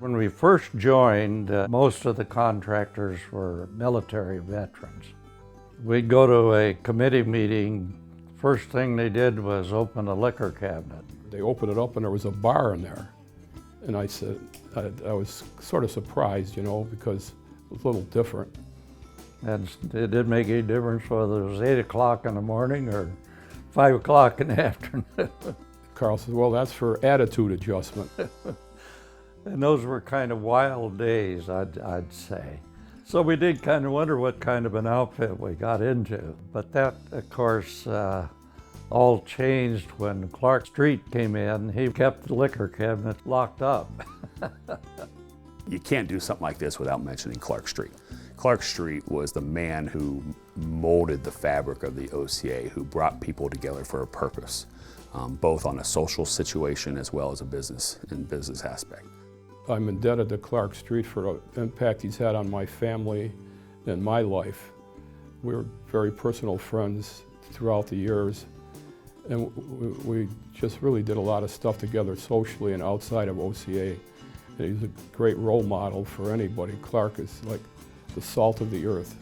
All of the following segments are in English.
When we first joined, most of the contractors were military veterans. We'd go to a committee meeting. First thing they did was open a liquor cabinet. They opened it up and there was a bar in there. And I said, I was sort of surprised, because it was a little different. And it didn't make any difference whether it was 8 o'clock in the morning or 5 o'clock in the afternoon. Carl said, well, that's for attitude adjustment. And those were kind of wild days, I'd say. So we did kind of wonder what kind of an outfit we got into. But that, of course, all changed when Clark Street came in. He kept the liquor cabinet locked up. You can't do something like this without mentioning Clark Street. Clark Street was the man who molded the fabric of the OCA, who brought people together for a purpose, both on a social situation as well as a business aspect. I'm indebted to Clark Street for the impact he's had on my family and my life. We were very personal friends throughout the years, and we just really did a lot of stuff together socially and outside of OCA. And he's a great role model for anybody. Clark is like the salt of the earth.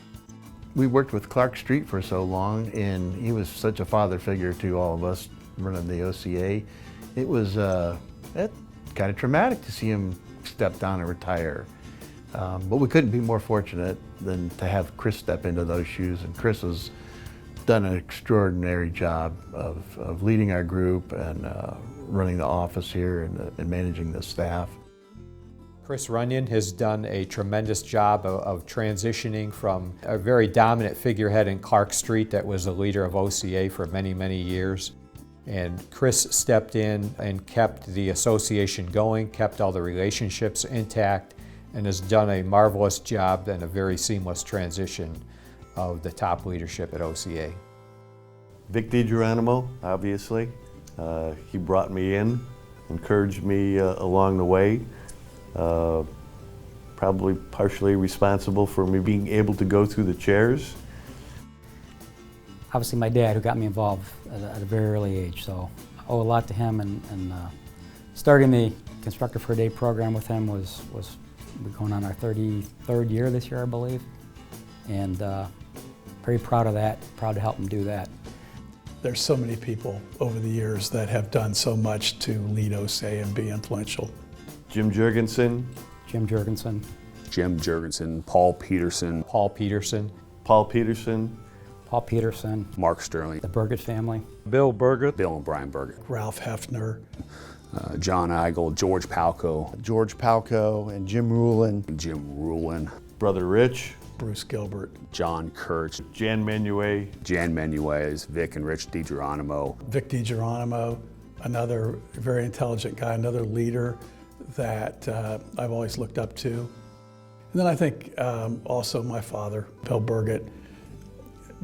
We worked with Clark Street for so long, and he was such a father figure to all of us running the OCA. It was kind of traumatic to see him step down and retire. But we couldn't be more fortunate than to have Chris step into those shoes. And Chris has done an extraordinary job of leading our group and running the office here and managing the staff. Chris Runyon has done a tremendous job of transitioning from a very dominant figurehead in Clark Street that was the leader of OCA for many, many years. And Chris stepped in and kept the association going, kept all the relationships intact, and has done a marvelous job and a very seamless transition of the top leadership at OCA. Vic DiGeronimo, obviously. He brought me in, encouraged me along the way. Probably partially responsible for me being able to go through the chairs. Obviously my dad, who got me involved at a very early age, so I owe a lot to him, and starting the Constructor for a Day program with him was we're going on our 33rd year this year, I believe, and very proud of that, proud to help him do that. There's so many people over the years that have done so much to lead OCA and be influential. Jim Jurgensen. Jim Jurgensen. Jim Jurgensen, Paul Peterson. Paul Peterson. Paul Peterson. Paul Peterson. Mark Sterling. The Burgett family. Bill Burgett. Bill and Brian Burgett. Ralph Hefner. John Eigel, George Palco. George Palco and Jim Rulin. Jim Rulin. Brother Rich. Bruce Gilbert. John Kurtz. Jan Menuet. Jan Menuet, Vic and Rich DiGeronimo. Vic DiGeronimo, another very intelligent guy, another leader that I've always looked up to. And then I think also my father, Bill Burgett,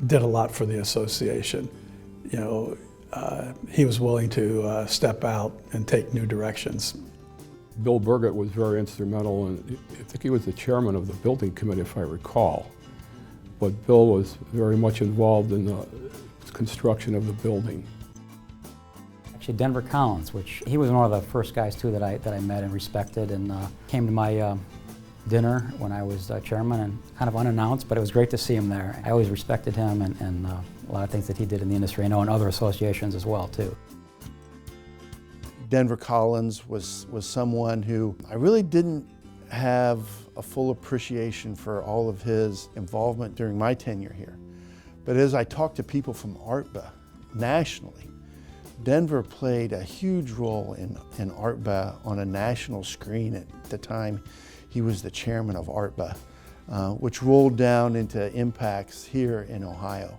did a lot for the association. He was willing to step out and take new directions. Bill Burgett was very instrumental, and I think he was the chairman of the building committee, if I recall. But Bill was very much involved in the construction of the building. Actually, Denver Collins, which he was one of the first guys too that I met and respected, and came to my dinner when I was chairman, and kind of unannounced, but it was great to see him there. I always respected him and a lot of things that he did in the industry. I know in other associations as well too. Denver Collins was someone who I really didn't have a full appreciation for all of his involvement during my tenure here. But as I talked to people from ARTBA nationally, Denver played a huge role in ARTBA on a national screen at the time. He was the chairman of ARTBA, which rolled down into impacts here in Ohio.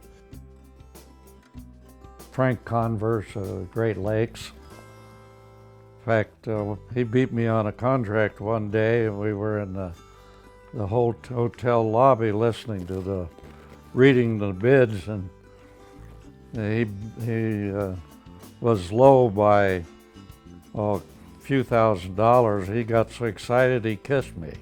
Frank Converse of Great Lakes. In fact, he beat me on a contract one day, and we were in the whole hotel lobby listening to reading the bids, and he was low by a few $1,000s. He got so excited he kissed me.